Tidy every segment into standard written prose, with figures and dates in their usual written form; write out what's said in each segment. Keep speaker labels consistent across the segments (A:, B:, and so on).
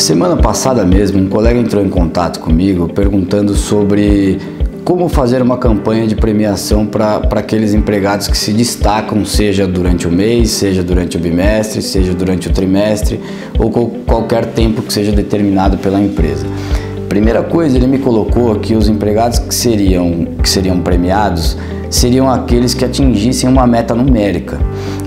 A: Semana passada mesmo, um colega entrou em contato comigo perguntando sobre como fazer uma campanha de premiação para aqueles empregados que se destacam, seja durante o mês, seja durante o bimestre, seja durante o trimestre ou qualquer tempo que seja determinado pela empresa. Primeira coisa, ele me colocou que os empregados que seriam premiados seriam aqueles que atingissem uma meta numérica.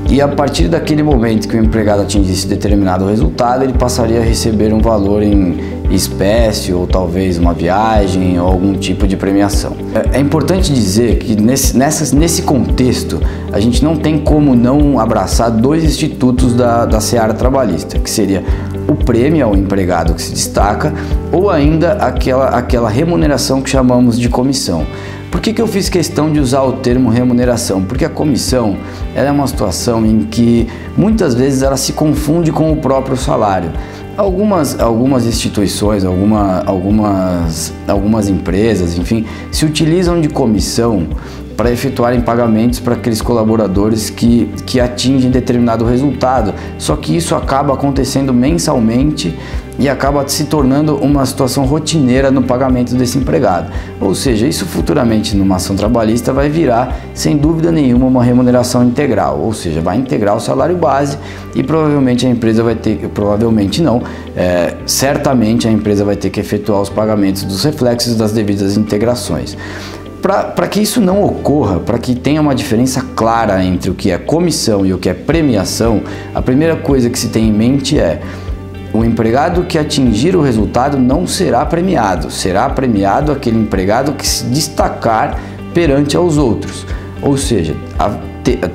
A: E a partir daquele momento que o empregado atingisse determinado resultado, ele passaria a receber um valor em espécie ou talvez uma viagem ou algum tipo de premiação. É importante dizer que nesse contexto a gente não tem como não abraçar dois institutos da seara trabalhista, que seria o prêmio ao empregado que se destaca ou ainda aquela remuneração que chamamos de comissão. Por que eu fiz questão de usar o termo remuneração? Porque a comissão ela é uma situação em que muitas vezes ela se confunde com o próprio salário. Algumas instituições, algumas empresas, enfim, se utilizam de comissão para efetuarem pagamentos para aqueles colaboradores que atingem determinado resultado. Só que isso acaba acontecendo mensalmente e acaba se tornando uma situação rotineira no pagamento desse empregado. Ou seja, isso futuramente numa ação trabalhista vai virar, sem dúvida nenhuma, uma remuneração integral. Ou seja, vai integrar o salário base e provavelmente a empresa vai ter, certamente a empresa vai ter que efetuar os pagamentos dos reflexos das devidas integrações. Para que isso não ocorra, para que tenha uma diferença clara entre o que é comissão e o que é premiação, a primeira coisa que se tem em mente é: o empregado que atingir o resultado não será premiado, será premiado aquele empregado que se destacar perante aos outros. Ou seja,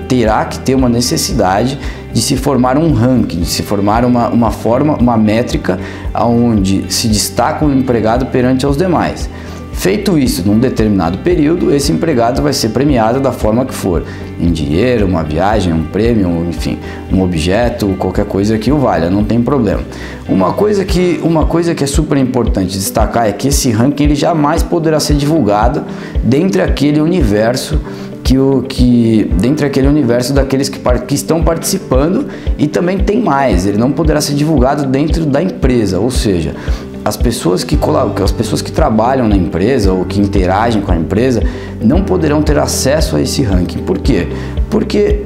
A: terá que ter uma necessidade de se formar um ranking, de se formar uma métrica onde se destaca um empregado perante aos demais. Feito isso num determinado período, esse empregado vai ser premiado da forma que for, em dinheiro, uma viagem, um prêmio, enfim, um objeto, qualquer coisa que o valha, não tem problema. Uma coisa que é super importante destacar é que esse ranking ele jamais poderá ser divulgado dentre aquele universo daqueles que estão participando, e também tem mais, ele não poderá ser divulgado dentro da empresa, ou seja, as pessoas que trabalham na empresa ou que interagem com a empresa não poderão ter acesso a esse ranking. Por quê? Porque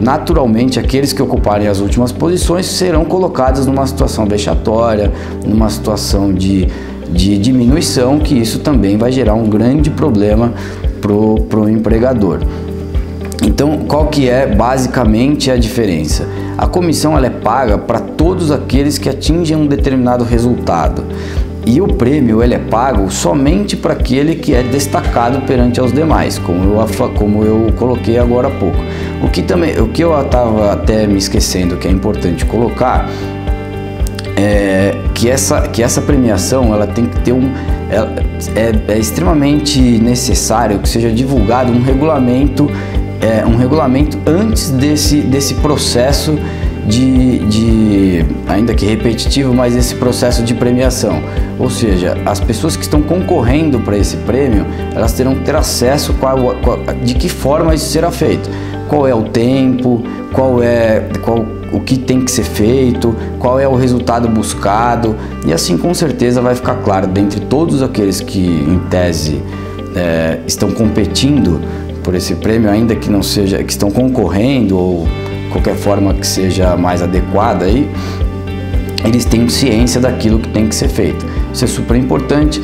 A: naturalmente aqueles que ocuparem as últimas posições serão colocados numa situação vexatória, numa situação de diminuição, que isso também vai gerar um grande problema pro empregador. Então, qual que é basicamente a diferença? A comissão ela é paga para todos aqueles que atingem um determinado resultado, e o prêmio ele é pago somente para aquele que é destacado perante aos demais, como eu coloquei agora há pouco. O que eu estava até me esquecendo, que é importante colocar, é que essa premiação ela tem que ter é extremamente necessário que seja divulgado um regulamento antes desse processo ainda que repetitivo, mas esse processo de premiação. Ou seja, as pessoas que estão concorrendo para esse prêmio, elas terão que ter acesso de que forma isso será feito. Qual é o tempo, o que tem que ser feito, qual é o resultado buscado, e assim com certeza vai ficar claro, dentre todos aqueles que em tese estão competindo por esse prêmio, ainda que não seja, que estão concorrendo ou qualquer forma que seja mais adequada aí, eles têm ciência daquilo que tem que ser feito. Isso é super importante.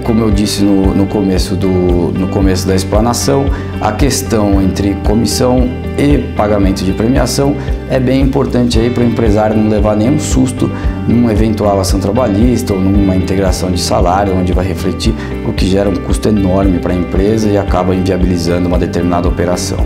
A: Como eu disse no começo da explanação, a questão entre comissão e pagamento de premiação é bem importante aí para o empresário não levar nenhum susto numa eventual ação trabalhista ou numa integração de salário, onde vai refletir o que gera um custo enorme para a empresa e acaba inviabilizando uma determinada operação.